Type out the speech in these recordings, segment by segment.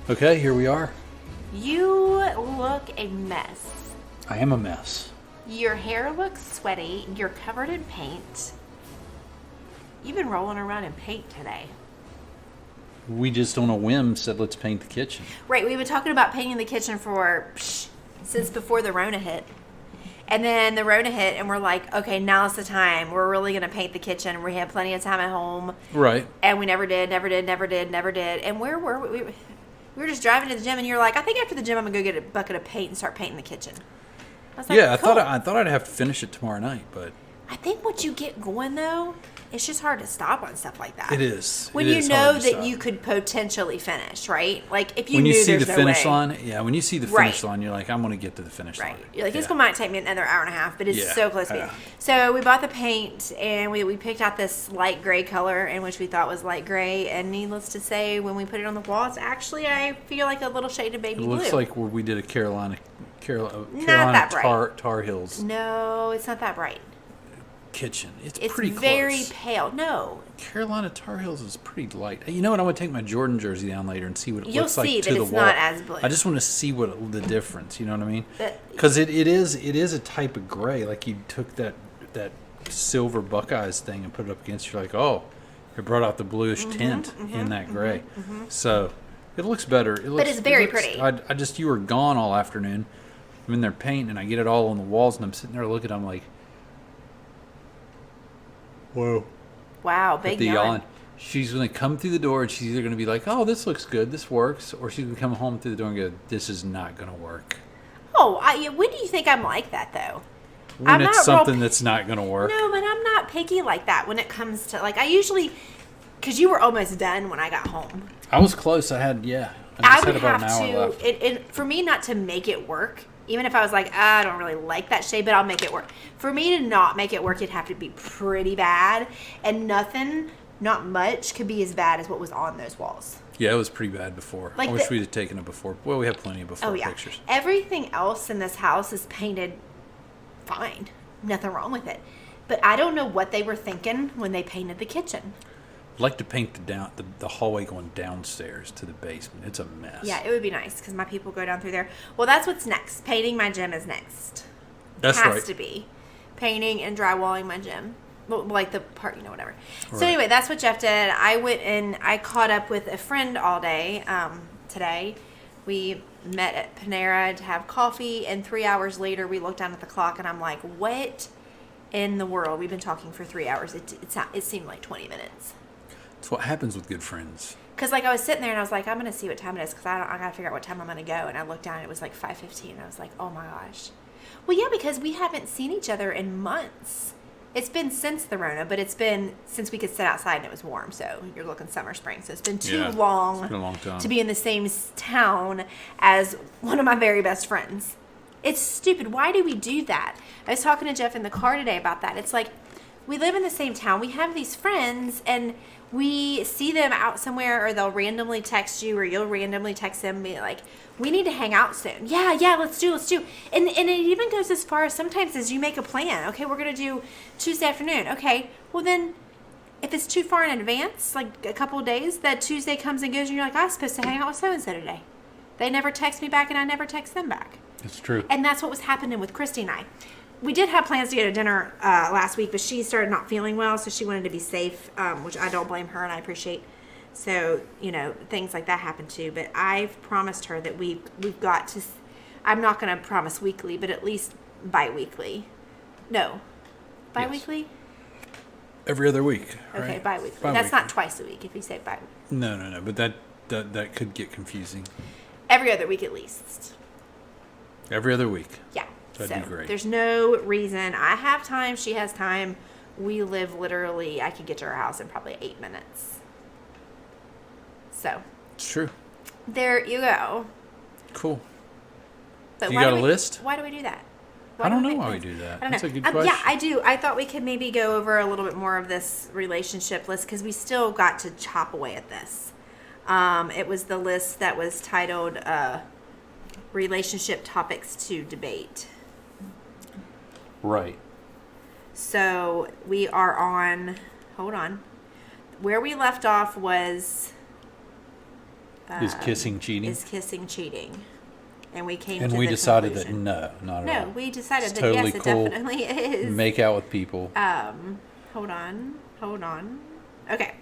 Okay, here we are. You look a mess. I am a mess. Your hair looks sweaty. You're covered in paint. You've been rolling around in paint today. We just on a whim said let's paint the kitchen. Right, we've been talking about painting the kitchen since before the Rona hit. And then the Rona hit, and we're like, okay, now's the time. We're really going to paint the kitchen. We had plenty of time at home. Right. And we never did. And where were we? We were just driving to the gym, and you're like, I think after the gym, I'm going to go get a bucket of paint and start painting the kitchen. I was like, Yeah, cool. I thought I'd have to finish it tomorrow night, but I think once you get going, though, it's just hard to stop on stuff like that. it is. When It you is know hard to that stop. you could potentially finish, right? Like, if you when knew you see there's the no finish way. line, when you see the finish Right. line, you're like, I'm going to get to the finish Right. line. You're like, this Yeah. one might take me another hour and a half, but it's Yeah. so close to me. So we bought the paint, and we picked out this light gray color, in which we thought was light gray. And needless to say, when we put it on the wall, it's actually, I feel like a little shade of baby It blue. looks like we did a Carolina that bright. Tar Heels No, it's not that bright. kitchen. It's It's pretty very close. pale. No. Carolina Tar Heels is pretty light. You know what? I'm going to take my Jordan jersey down later and see what it You'll looks like see to that the it's wall. not as blue. I just want to see what the difference. You know what I mean? But- Because it is a type of gray. Like you took that silver Buckeyes thing and put it up against. You're like, oh, it brought out the bluish tint in that gray. So it looks better. it's very pretty. I just you were gone all afternoon. I'm in there painting and I get it all on the walls and I'm sitting there looking. I'm like, whoa. Wow, big The yawn. yawn. She's going to come through the door and she's either going to be like, oh, this looks good, this works, or she's going to come home through the door and go, this is not going to work. Oh, when do you think I'm like that, though? When I'm it's not real something that's not going to work. No, but I'm not picky like that when it comes to, like, I usually, because you were almost done when I got home. I was close. I just I had would about have an hour left. for me not to make it work, even if I was like, I don't really like that shade, but I'll make it work. For me to not make it work, it'd have to be pretty bad, and not much, could be as bad as what was on those walls. Yeah, it was pretty bad before. Like I wish we'd have taken it before. Well, we have plenty of before Oh, yeah. pictures. Everything else in this house is painted fine. Nothing wrong with it. But I don't know what they were thinking when they painted the kitchen. I'd like to paint the hallway going downstairs to the basement. It's a mess. Yeah, it would be nice because my people go down through there. Well, that's what's next. Painting my gym is next. That's Has right. to be. Painting and drywalling my gym. Well, like the part, whatever. Right. So anyway, that's what Jeff did. I went and I caught up with a friend all day today. We met at Panera to have coffee, and 3 hours later, we looked down at the clock, and I'm like, what in the world? We've been talking for 3 hours. It seemed like 20 minutes. That's what happens with good friends. Because, like, I was sitting there, and I was like, I'm going to see what time it is, because I got to figure out what time I'm going to go. And I looked down, and it was like 5:15, and I was like, oh, my gosh. Well, yeah, because we haven't seen each other in months. It's been since the Rona, but it's been since we could sit outside and it was warm. So you're looking summer, spring. So it's been too long, it's been a long time to be in the same town as one of my very best friends. It's stupid. Why do we do that? I was talking to Jeff in the car today about that. It's like we live in the same town. We have these friends and we see them out somewhere, or they'll randomly text you, or you'll randomly text them and be like, we need to hang out soon. Yeah, let's do. And it even goes as far as sometimes as you make a plan. Okay, we're going to do Tuesday afternoon. Okay, well then, if it's too far in advance, like a couple of days, that Tuesday comes and goes, and you're like, I was supposed to hang out with so-and-so today. They never text me back, and I never text them back. It's true. And that's what was happening with Christy and I. We did have plans to go to dinner last week, but she started not feeling well, so she wanted to be safe, which I don't blame her, and I appreciate. So, things like that happen too. But I've promised her that we've got to, I'm not going to promise weekly, but at least bi-weekly. No. Bi-weekly? Yes. Every other week. Okay, right? bi-weekly. Bi-weekly. That's not twice a week if you say bi-weekly. No. But that could get confusing. Every other week at least. Every other week. Yeah. That'd be great. There's no reason. I have time. She has time. We live literally, I could get to her house in probably 8 minutes. So. It's true. There you go. Cool. But You got a list? Why do we do that? I don't know make why we plans? do that. I don't That's know. a good question. Yeah, I do. I thought we could maybe go over a little bit more of this relationship list because we still got to chop away at this. It was the list that was titled Relationship Topics to Debate. Right. So we are on, hold on. Where we left off was Is kissing cheating? Is kissing cheating? And we came and to we the decided conclusion. that not at all. No, we decided It's that totally yes, cool. it definitely is. Make out with people. Hold on. Okay.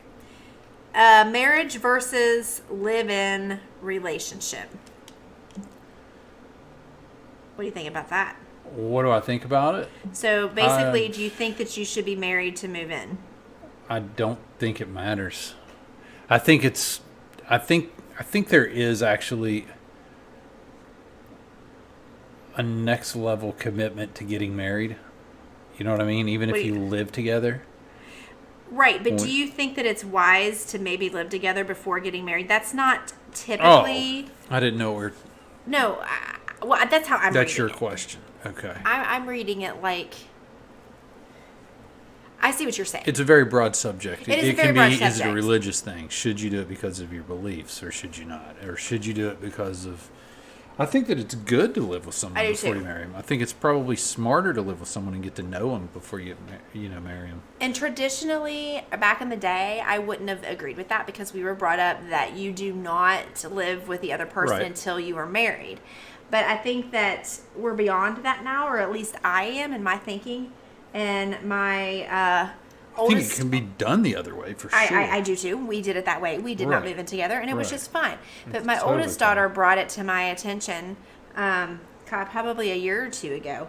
Marriage versus live-in relationship. What do you think about that? What do I think about it? So basically, do you think that you should be married to move in? I don't think it matters. I think there is actually a next level commitment to getting married. You know what I mean? Even if you live together. Right, but do you think that it's wise to maybe live together before getting married? That's not typically. Oh, I didn't know where. No, well, that's how I'm. That's your reading it. question. Okay. I'm reading it like. I see what you're saying. It's a very broad subject. It is a very broad subject. Is it a religious thing? Should you do it because of your beliefs, or should you not? Or should you do it because of? I think that it's good to live with someone before you marry them. I think it's probably smarter to live with someone and get to know them before you marry them. And traditionally, back in the day, I wouldn't have agreed with that because we were brought up that you do not live with the other person until you are married. But I think that we're beyond that now, or at least I am in my thinking. And my I think it can be done the other way for sure. I do too. We did it that way. We did not move in together, and it was just fine. But my oldest daughter brought it to my attention probably a year or two ago.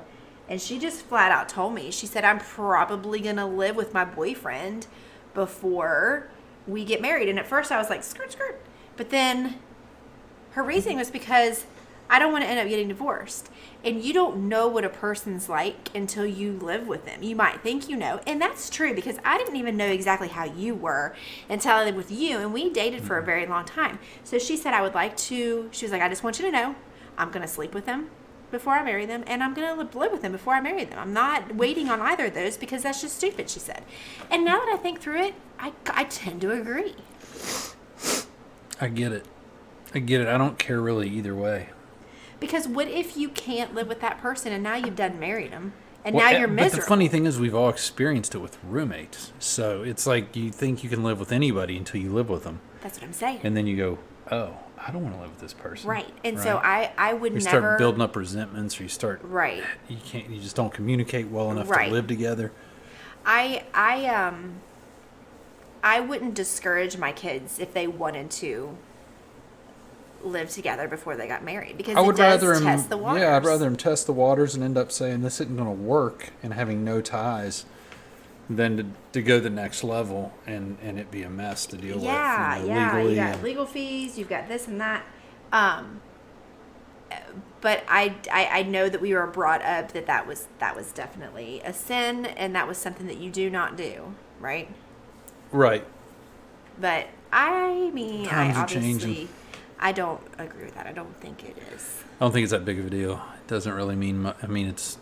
And she just flat out told me, she said, I'm probably going to live with my boyfriend before we get married. And at first I was like, skirt, skirt. But then her reasoning was because I don't want to end up getting divorced. And you don't know what a person's like until you live with them. You might think you know. And that's true because I didn't even know exactly how you were until I lived with you. And we dated for a very long time. So she said, she was like, I just want you to know, I'm going to sleep with them before I marry them. And I'm going to live with them before I marry them. I'm not waiting on either of those because that's just stupid, she said. And now that I think through it, I tend to agree. I get it. I don't care really either way. Because what if you can't live with that person and now you've done married them and now you're miserable? But the funny thing is we've all experienced it with roommates. So it's like you think you can live with anybody until you live with them. That's what I'm saying. And then you go, oh, I don't want to live with this person. Right. And so I would never. You start building up resentments or you start. Right. You just don't communicate well enough to live together. I wouldn't discourage my kids if they wanted to live together before they got married because it does test the waters. Yeah, I'd rather them test the waters and end up saying this isn't going to work and having no ties than to go the next level and it be a mess to deal with. Yeah. Legally. You got legal fees, you've got this and that. But I know that we were brought up that was definitely a sin and that was something that you do not do, right? Right. But I mean, Times are changing. I don't agree with that. I don't think it is. I don't think it's that big of a deal. It doesn't really mean much. I mean, it's...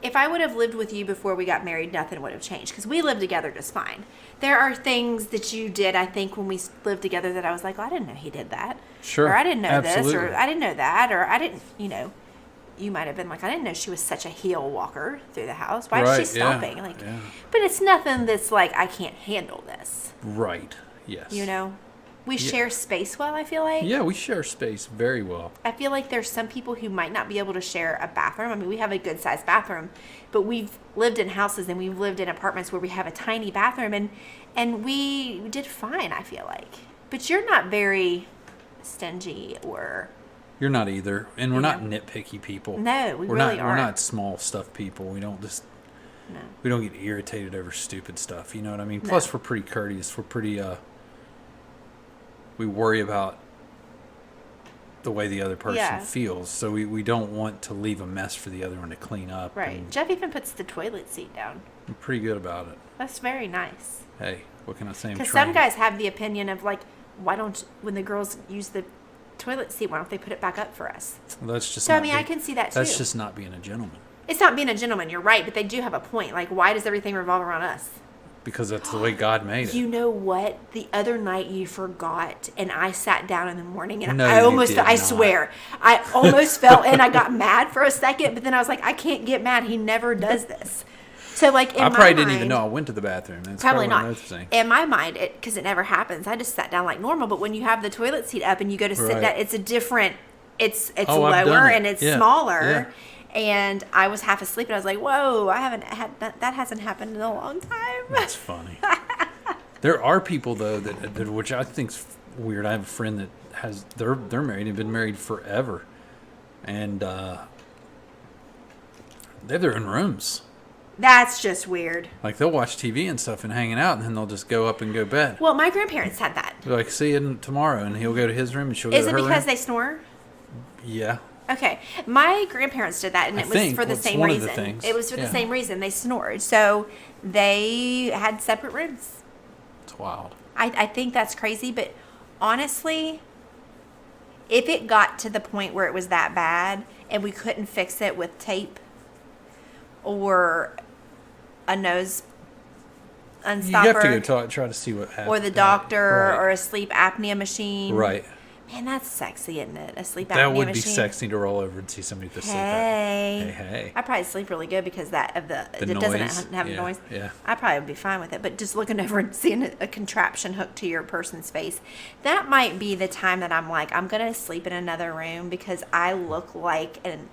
If I would have lived with you before we got married, nothing would have changed because we lived together just fine. There are things that you did, I think, when we lived together that I was like, oh, I didn't know he did that. Sure. Or I didn't know Absolutely. this, or I didn't know that, or I didn't, you might have been like, I didn't know she was such a heel walker through the house. Why is she stopping? Yeah. But it's nothing that's like, I can't handle this. Right. Yes. We share space well, I feel like. Yeah, we share space very well. I feel like there's some people who might not be able to share a bathroom. I mean, we have a good-sized bathroom, but we've lived in houses and we've lived in apartments where we have a tiny bathroom, and we did fine, I feel like. But you're not very stingy or... You're not either. And we're not nitpicky people. No, we're aren't. We're not small stuff people. We don't just... No. We don't get irritated over stupid stuff. You know what I mean? No. Plus, we're pretty courteous. We're pretty... We worry about the way the other person feels. So we don't want to leave a mess for the other one to clean up. Right. Jeff even puts the toilet seat down. I'm pretty good about it. That's very nice. Hey, what can I say? Because some guys have the opinion of like, when the girls use the toilet seat, why don't they put it back up for us? Well, that's just. So I can see that too. That's just not being a gentleman. It's not being a gentleman. You're right, but they do have a point. Like, why does everything revolve around us? Because that's the way God made it. You know what? The other night you forgot, and I sat down in the morning, and No, I almost, you did I not. swear, I almost felt, and I got mad for a second, but then I was like, I can't get mad. He never does this. So, like, in I my probably mind, didn't even know I went to the bathroom. That's probably one of not. those things. In my mind, because it never happens, I just sat down like normal. But when you have the toilet seat up and you go to sit Right. down, it's a different. It's Oh, I've done lower it. and it's Yeah. smaller. Yeah. And I was half asleep, and I was like, "Whoa! I haven't had that hasn't happened in a long time." That's funny. There are people though that which I think's weird. I have a friend that has they're married and been married forever, and they have their own rooms. That's just weird. Like they'll watch TV and stuff and hanging out, and then they'll just go up and go bed. Well, my grandparents had that. They're like, see you tomorrow, and he'll go to his room and she'll go Is to it her because room. they snore? Yeah. Okay, my grandparents did that, and I it was think for the it's same one of the reason. things. It was for the Yeah. same reason. They snored, so they had separate rooms. It's wild. I think that's crazy, but honestly, if it got to the point where it was that bad and we couldn't fix it with tape or a nose unstopper, You have to go try to see what happens. or the doctor, Right. or a sleep apnea machine. Right. Man, that's sexy, isn't it? A sleep apnea That would machine. be sexy to roll over and see somebody with a sleep apnea. Hey. Hey. I probably sleep really good because that of the it noise. doesn't have Yeah, noise. yeah. I probably would be fine with it, but just looking over and seeing a contraption hooked to your person's face, that might be the time that I'm like, I'm gonna sleep in another room because I look like an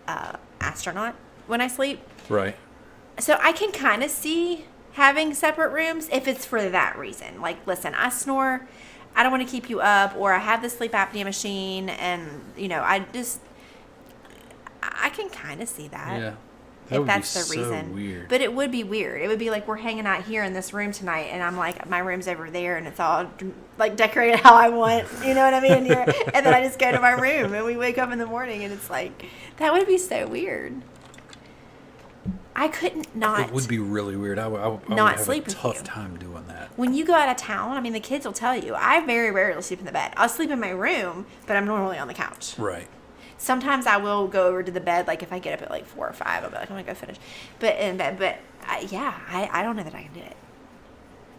astronaut when I sleep. Right. So I can kind of see having separate rooms if it's for that reason. Like, listen, I snore. I don't want to keep you up, or I have the sleep apnea machine, and I can kind of see that. Yeah. That If would that's be the so reason. weird. But it would be weird. It would be like we're hanging out here in this room tonight, and I'm like, my room's over there, and it's all like decorated how I want. You know what I mean? And then I just go to my room, and we wake up in the morning, and it's like, that would be so weird. I couldn't not. It would be really weird. I would not have sleep a with tough you. time doing that. When you go out of town, I mean, the kids will tell you, I very rarely sleep in the bed. I'll sleep in my room, but I'm normally on the couch. Right. Sometimes I will go over to the bed, like if I get up at like 4 or 5, I'll be like, I'm gonna go finish. But in bed, I don't know that I can do it.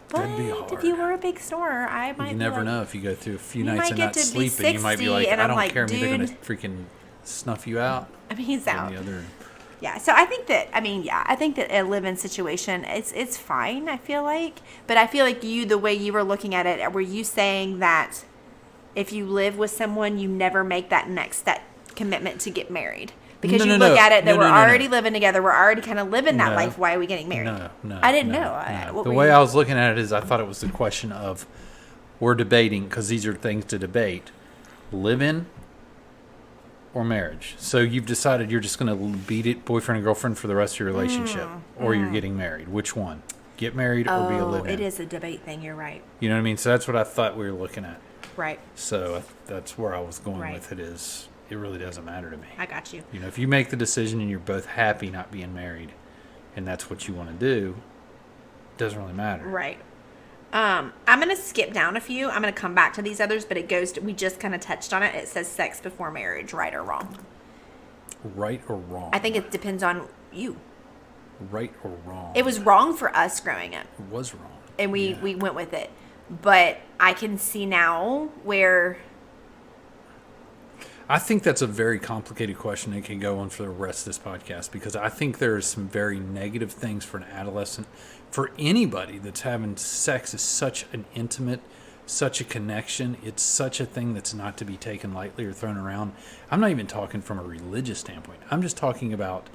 But That'd be hard. if you were a big snorer, I might. You never know if you go through a few You nights might and get not to be sleeping. You might be 60, like, and I I'm don't like, care. They're gonna dude. freaking snuff you out. I mean, he's out. In the other. Yeah, so I think that a live-in situation, it's fine, I feel like. But I feel like the way you were looking at it, were you saying that if you live with someone, you never make that next step commitment to get married? Because you look at it that we're already living together, we're already kind of living that life. Why are we getting married? No. I didn't know. No. What The were way you- I was looking at it is I thought it was the question of we're debating, because these are things to debate, live-in or marriage. So you've decided you're just going to beat it boyfriend and girlfriend for the rest of your relationship, or you're getting married. Which one? Get married or be a live-in? it is a debate thing. You're right. You know what I mean? So that's what I thought we were looking at. Right. So that's where I was going Right. with it. It really doesn't matter to me. I got you. You know, if you make the decision and you're both happy not being married, and that's what you want to do, it doesn't really matter. Right. I'm going to skip down a few. I'm going to come back to these others, but it goes to, we just kind of touched on it. It says sex before marriage, right or wrong. Right or wrong? I think it depends on you. Right or wrong? It was wrong for us growing up, It was wrong. and we Yeah. went with it. But I can see now where I think that's a very complicated question that can go on for the rest of this podcast, because I think there are some very negative things for an adolescent. For anybody that's having sex is such an intimate, such a connection. It's such a thing that's not to be taken lightly or thrown around. I'm not even talking from a religious standpoint. I'm just talking about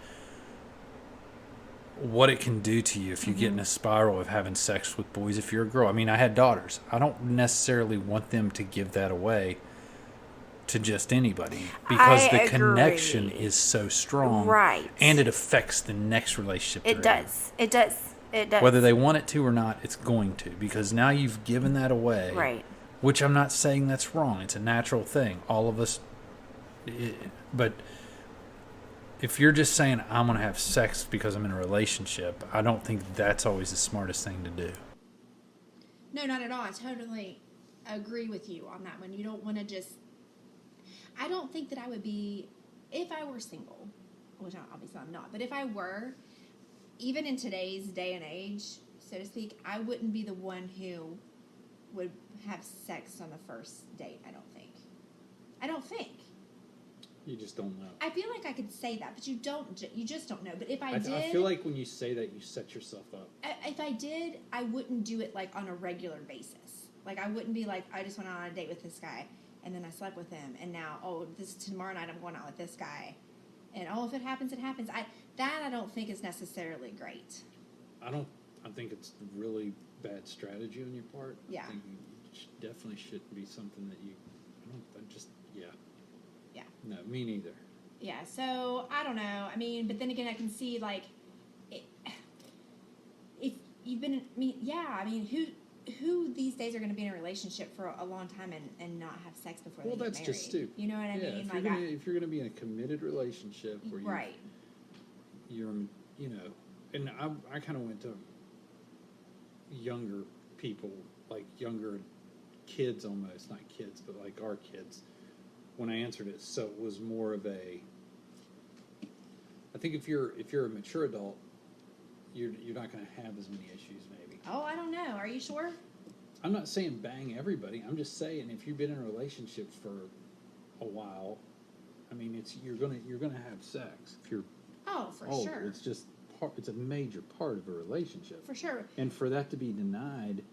what it can do to you if you get in a spiral of having sex with boys if you're a girl. I mean, I had daughters. I don't necessarily want them to give that away to just anybody, because I the agree. connection is so strong. Right. And it affects the next relationship. it they're in. does. It does. It does. Whether they want it to or not, it's going to, because now you've given that away. Right. Which I'm not saying that's wrong. It's a natural thing. All of us. But if you're just saying, I'm going to have sex because I'm in a relationship, I don't think that's always the smartest thing to do. No, not at all. I totally agree with you on that one. You don't want to just... I don't think that I would be... If I were single, which obviously I'm not, but if I were, even in today's day and age, so to speak, I wouldn't be the one who would have sex on the first date, I don't think. You just don't know. I feel like I could say that, but you just don't know. But if I did, I feel like when you say that, you set yourself up. if I did, I wouldn't do it like on a regular basis. Like I wouldn't be like, I just went on a date with this guy, and then I slept with him, and now this tomorrow night I'm going out with this guy, and if it happens, it happens. I don't think is necessarily great. I think it's really bad strategy on your part. Yeah. I think definitely shouldn't be something that you. Yeah. Yeah. No, me neither. Yeah, so I don't know. I mean, but then again, I can see like, if you've been, who these days are going to be in a relationship for a long time and not have sex before they get married? Well, that's just stupid. You know what I mean? If you're gonna be in a committed relationship where you're, and I kind of went to younger people, like younger kids almost, not kids, but like our kids. When I answered it, so it was more of a. I think if you're a mature adult, you're not going to have as many issues, maybe. Oh, I don't know. Are you sure? I'm not saying bang everybody. I'm just saying if you've been in a relationship for a while, I mean, you're gonna have sex if you're. Oh, for older. sure. It's just it's a major part of a relationship. For sure. And for that to be denied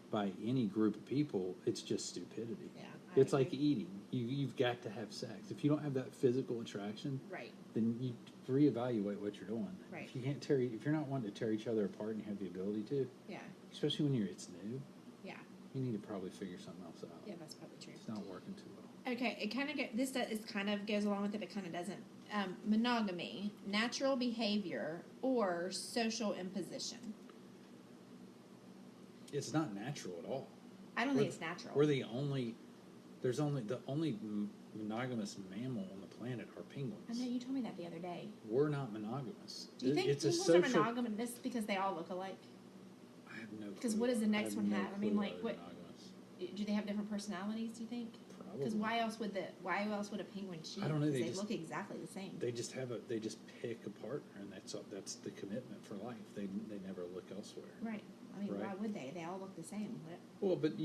by any group of people, it's just stupidity. Yeah. It's like eating. You've got to have sex. If you don't have that physical attraction, right, then you reevaluate what you're doing. Right. If you're not wanting to tear each other apart and you have the ability to, yeah, especially when it's new, yeah, you need to probably figure something else out. Yeah, that's probably true. It's not working too well. Okay, it kind of goes along with it, but kind of doesn't. Monogamy, natural behavior, or social imposition. It's not natural at all. I don't think it's natural. The only monogamous mammal on the planet are penguins. I know you told me that the other day. We're not monogamous. Do you think penguins are monogamous because they all look alike? I have no clue. Because what does the next one have? I mean, like, what? Monogamous. Do they have different personalities? Do you think? Because why else would a penguin cheat? I don't know. They look exactly the same. They just pick a partner, and that's the commitment for life. They never look elsewhere. Right. I mean, right. Why would they? They all look the same. Well, but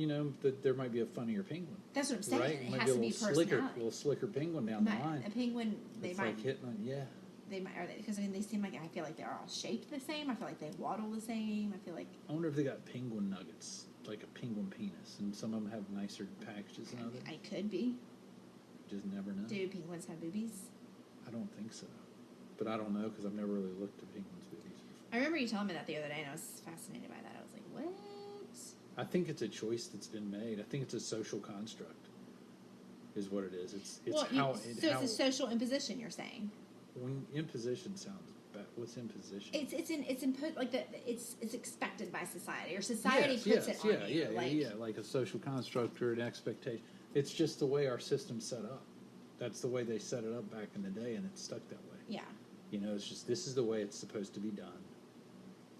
there might be a funnier penguin. That's what I'm saying. Right? It has to be personality. A little slicker penguin down the line. A penguin, they it's might. Like hitting on, yeah. They might, because they seem like, I feel like they're all shaped the same. I feel like they waddle the same. I feel like. I wonder if they got penguin nuggets, like a penguin penis, and some of them have nicer packages than others. I could be. Just never know. Do penguins have boobies? I don't think so, but I don't know because I've never really looked at penguins' boobies. I remember you telling me that the other day, and I was fascinated by that. I was like, what? I think it's a choice that's been made. I think it's a social construct, is what it is. It's it's a social imposition. You're saying. When imposition sounds bad, what's imposition? It's input like it's expected by society, or society puts it on you. Like a social construct or an expectation. It's just the way our system's set up. That's the way they set it up back in the day, and it's stuck that way. Yeah. It's just this is the way it's supposed to be done.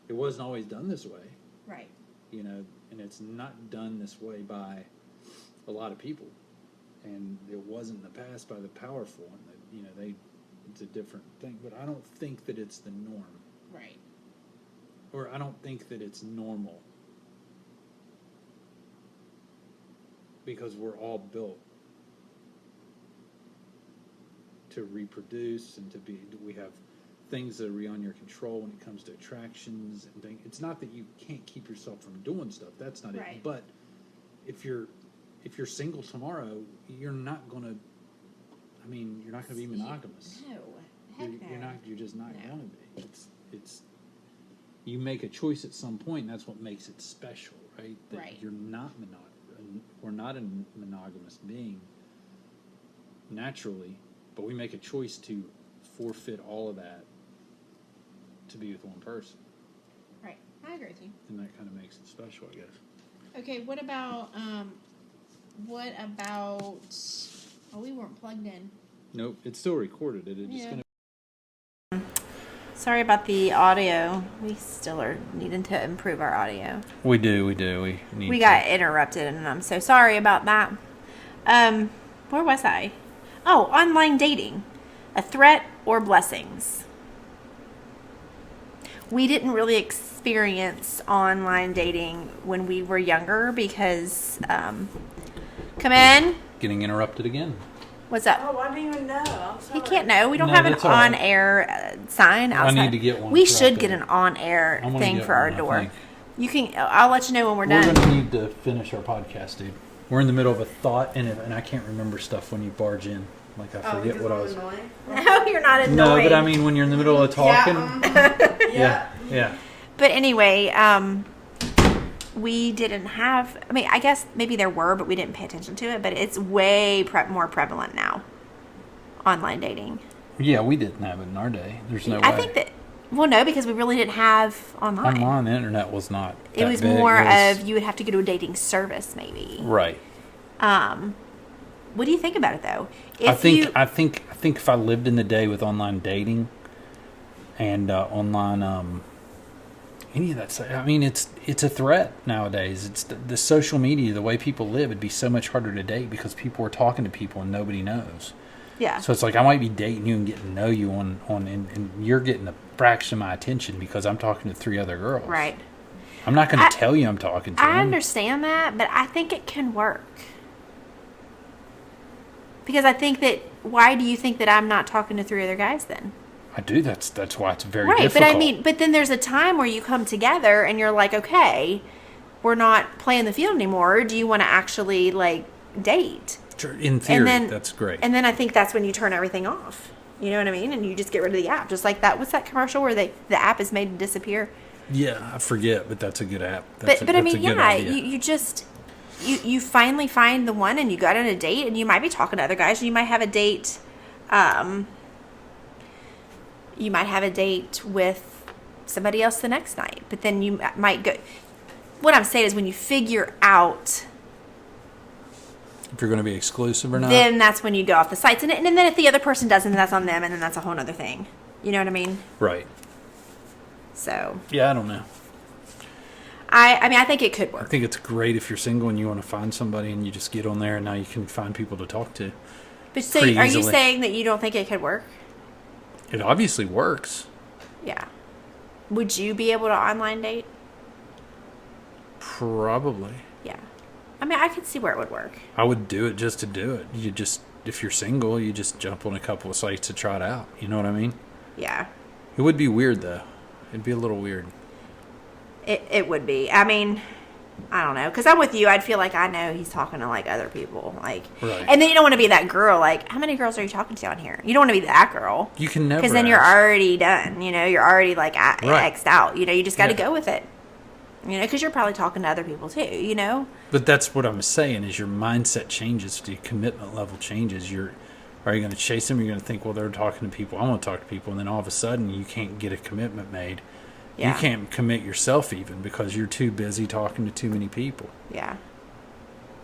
It wasn't always done this way. Right. And it's not done this way by a lot of people, and it wasn't in the past by the powerful. And it's a different thing. But I don't think that it's the norm. Right. Or I don't think that it's normal. Because we're all built to reproduce and we have things that are beyond your control when it comes to attractions and things. It's not that you can't keep yourself from doing stuff. That's not right. it. But if you're single tomorrow, you're not going to. I mean, you're not going to be monogamous. No, heck no. You're not. You're just not going to be. It's. You make a choice at some point, and that's what makes it special, right? That right. You're not monogamous. We're not a monogamous being naturally, but we make a choice to forfeit all of that to be with one person. Right. I agree with you. And that kind of makes it special, I guess. Okay, what about oh, we weren't plugged in. Nope, it's still recorded. It's just going to. Sorry about the audio. We still are needing to improve our audio. We do. We got interrupted, and I'm so sorry about that. Where was I? Oh, online dating. A threat or blessings? We didn't really experience online dating when we were younger because, come in. Getting interrupted again. What's up? Oh, I didn't even know. I'm sorry. You can't know. We don't No, have an that's all right. on-air sign I outside. need to get one We for out should get there. an on-air I wanna thing get for our one, I door. think. You can. I'll let you know when we're We're done. going to need to finish our podcast, dude. We're in the middle of a thought, and I can't remember stuff when you barge in. Like, I Oh, forget because what I I'm was... annoying? No, you're not annoyed. No, but I mean, when you're in the middle of talking... Yeah. Yeah. But anyway, we didn't have. I mean, I guess maybe there were, but we didn't pay attention to it. But it's way more prevalent now. Online dating. Yeah, we didn't have it in our day. There's no way. I think that. Well, no, because we really didn't have online. Online, the internet was not It that was big. more It was- of you would have to go to a dating service, maybe. Right. What do you think about it though? I think if I lived in the day with online dating and online any of that stuff, I mean it's a threat nowadays. It's the social media, the way people live. It'd be so much harder to date because people are talking to people and nobody knows. Yeah. So it's like I might be dating you and getting to know you and you're getting a fraction of my attention because I'm talking to 3 other girls. Right. I'm not going to tell you I'm talking to I them. understand that, but I think it can work. Because I think that, why do you think that I'm not talking to 3 other guys then? I do. That's why it's very Right, difficult. but I mean, but then there's a time where you come together and you're like, okay, we're not playing the field anymore. Do you want to actually like date? Sure, in theory, then that's great. And then I think that's when you turn everything off. You know what I mean? And you just get rid of the app, just like that. What's that commercial where the app is made to disappear? Yeah, I forget, but that's a good app. But That's I that's mean, a good yeah, idea. you just you finally find the one and you got on a date and you might be talking to other guys and you might have a date. You might have a date with somebody else the next night, but then you might go. What I'm saying is, when you figure out, If you're going to be exclusive or not. then that's when you go off the sites, and then if the other person doesn't, then that's on them, and then that's a whole other thing. You know what I mean? Right. So Yeah, I don't know. I mean, I think it could I work. think it's great if you're single and you want to find somebody and you just get on there and now you can find people to talk to. But so, pretty are you easily. saying that you don't think it could work? It obviously works. Yeah. Would you be able to online date? Probably. Yeah. I mean, I could see where it would work. I would do it just to do it. You just, if you're single, you just jump on a couple of sites to try it out. You know what I mean? Yeah. It would be weird though. It'd be a little weird. It would be. I mean, I don't know. Because I'm with you. I'd feel like I know he's talking to, like, other people. Like, Right. And then you don't want to be that girl. Like, how many girls are you talking to on here? You don't want to be that girl. You can never. Because then you're ask. already done. You know, you're already, like, Right. X'd out. You know, you just got to Yeah. go with it. You know, because you're probably talking to other people, too, you know? But that's what I'm saying is your mindset changes, your commitment level changes. Are you going to chase them? You're going to think, well, they're talking to people. I want to talk to people. And then all of a sudden you can't get a commitment made. Yeah. You can't commit yourself even because you're too busy talking to too many people. Yeah.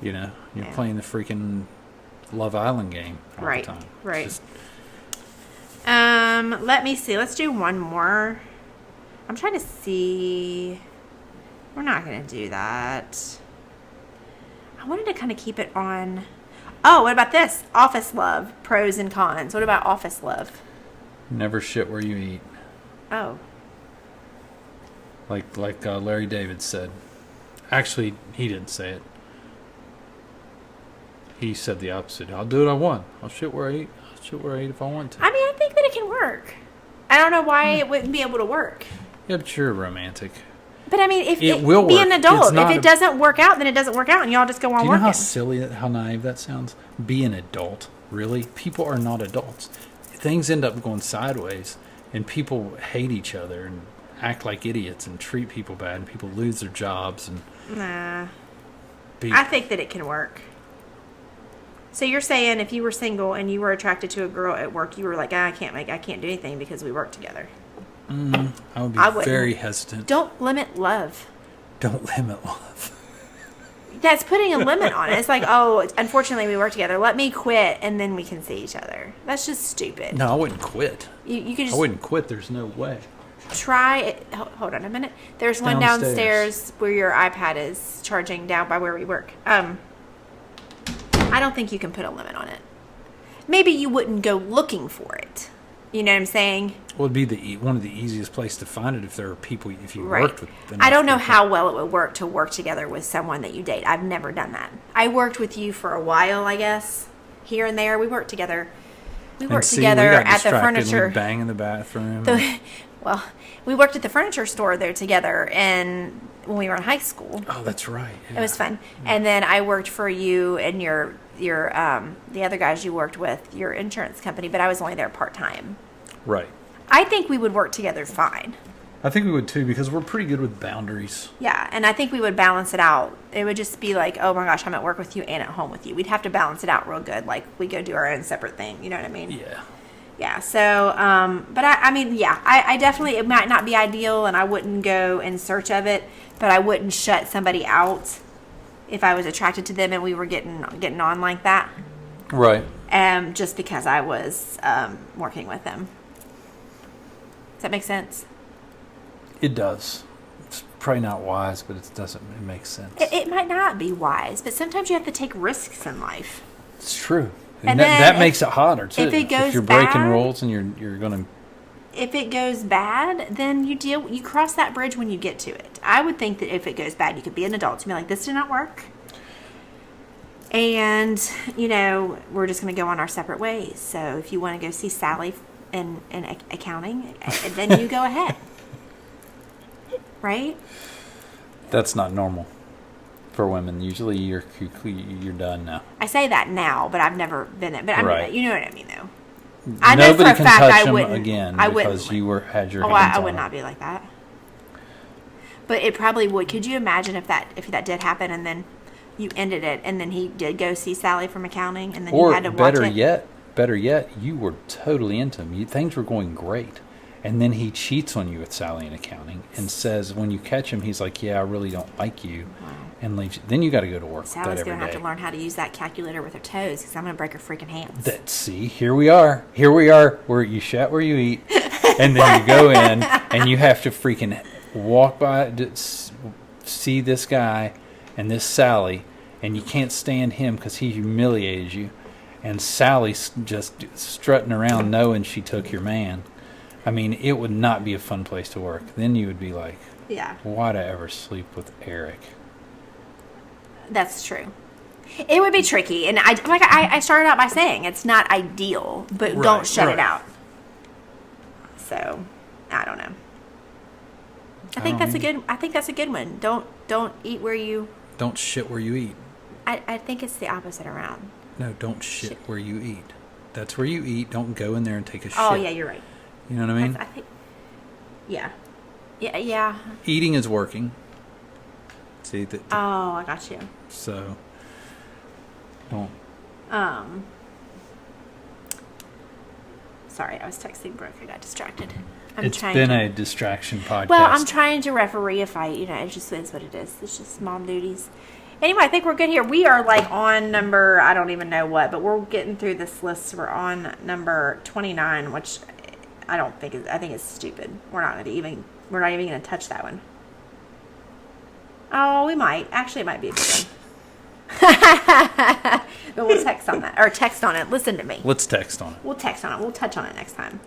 You know, you're Yeah. playing the freaking Love Island game all Right, the time. right. Just- Let me see. Let's do one more. I'm trying to see. We're not going to do that. I wanted to kind of keep it on. Oh, what about this? Office love, pros and cons. What about office love? never shit where you eat. Oh, Like Larry David said. Actually, he didn't say it. He said the opposite. I'll do what I want. I'll shit where I eat. I'll shit where I eat if I want to. I mean, I think that it can work. I don't know why it wouldn't be able to work. Yeah, but you're romantic. But I mean, if It will be work. an adult. It's not If it a- doesn't work out, then it doesn't work out, and y'all just go on Do you know working. how silly, how naive that sounds? Be an adult. Really? People are not adults. Things end up going sideways, and people hate each other and act like idiots and treat people bad, and people lose their jobs. And Nah, be, I think that it can work. So you're saying if you were single and you were attracted to a girl at work, you were like, I can't do anything because we work together. I would be I wouldn't. very hesitant. Don't limit love. Don't limit love. That's putting a limit on it. It's like, oh, unfortunately we work together. Let me quit and then we can see each other. That's just stupid. No, I wouldn't quit. You could I just wouldn't quit. There's no way. try it. Hold on a minute. There's one Downstairs. downstairs where your iPad is charging down by where we work. I don't think you can put a limit on it. Maybe you wouldn't go looking for it. You know what I'm saying? Well, it'd be one of the easiest places to find it if there are people, if you Right. worked with them. I don't know how well it would work to work together with someone that you date. I've never done that. I worked with you for a while, I guess. here and there. We worked together. We And worked see, together we got at the distracted and furniture. we'd bang in the bathroom. Well, we worked at the furniture store there together, and when we were in high school, Oh, that's right. it was fun. And then I worked for you and your the other guys you worked with, your insurance company, but I was only there part time. Right. I think we would work together fine. I think we would too because we're pretty good with boundaries. Yeah, and I think we would balance it out. It would just be like, oh my gosh, I'm at work with you and at home with you. We'd have to balance it out real good. Like we go do our own separate thing. You know what I mean? Yeah. Yeah. So, but I mean, yeah, I definitely, it might not be ideal, and I wouldn't go in search of it, but I wouldn't shut somebody out if I was attracted to them and we were getting on like that. Right. Just because I was working with them. Does that make sense? It does. It's probably not wise, but it doesn't. It makes sense. It might not be wise, but sometimes you have to take risks in life. It's true. And And then that if- makes it hotter too. if it goes you're breaking bad- rules and you're gonna. If it goes bad, then you cross that bridge when you get to it. I would think that if it goes bad, you could be an adult to be like, this did not work. And, we're just going to go on our separate ways. So if you want to go see Sally in accounting, then you go ahead. Right? That's not normal for women. Usually you're done now. I say that now, but I've never been it. But I mean, Right. you know what I mean, though. I know Nobody for a can fact touch I them wouldn't again I because wouldn't. you had your Oh, hands I on would them. not be like that. But it probably would. Could you imagine if that did happen and then you ended it and then he did go see Sally from accounting and then you Or had to watch it? better yet, you were totally into him. Things were going great. And then he cheats on you with Sally in accounting and says when you catch him, he's like, yeah, I really don't like you. And leaves you. Then you got to go to work with Sally's that going to every have day. to learn how to use that calculator with her toes because I'm going to break her freaking hands. See, here we are. Where you shat where you eat. And then you go in and you have to freaking walk by, see this guy and this Sally, and you can't stand him because he humiliated you. And Sally's just strutting around knowing she took your man. I mean, it would not be a fun place to work. Then you would be like, Yeah, why'd I ever sleep with Eric? that's true. It would be tricky. And I started out by saying it's not ideal, but Right, don't shut right. it out. So, I don't know. I think that's a good one. Don't eat where you. Don't shit where you eat. I think it's the opposite around. No, don't shit where you eat. That's where you eat. Don't go in there and take a shit. Oh yeah, you're right. You know what I mean? I think. Yeah. Yeah. Eating is working. See that? Oh, I got you. So don't. Sorry, I was texting Brooke. I got distracted. It's been a distraction podcast. Well, I'm trying to referee a fight. It just is what it is. It's just mom duties. Anyway, I think we're good here. We are like on number, I don't even know what, but we're getting through this list. We're on number 29, which I think it's stupid. We're not even going to touch that one. Oh, we might. Actually, it might be a good one. But we'll text on that. Or text on it. Listen to me. Let's text on it. We'll text on it. We'll touch on it next time.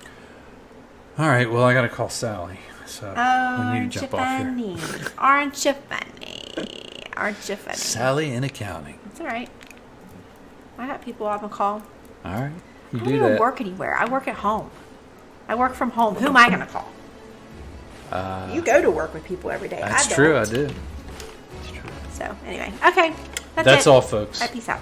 All right. Well, I got to call Sally. So we need Aren't to you jump off here. funny? Aren't you funny? Aren't you funny? Sally in accounting. It's all right. I got people I'm gonna call. All right. You I do don't even that. work anywhere. I work at home. I work from home. Who am I gonna call? You go to work with people every day. That's I don't. true. I do. So anyway, okay. That's it. all, folks. All right, peace out.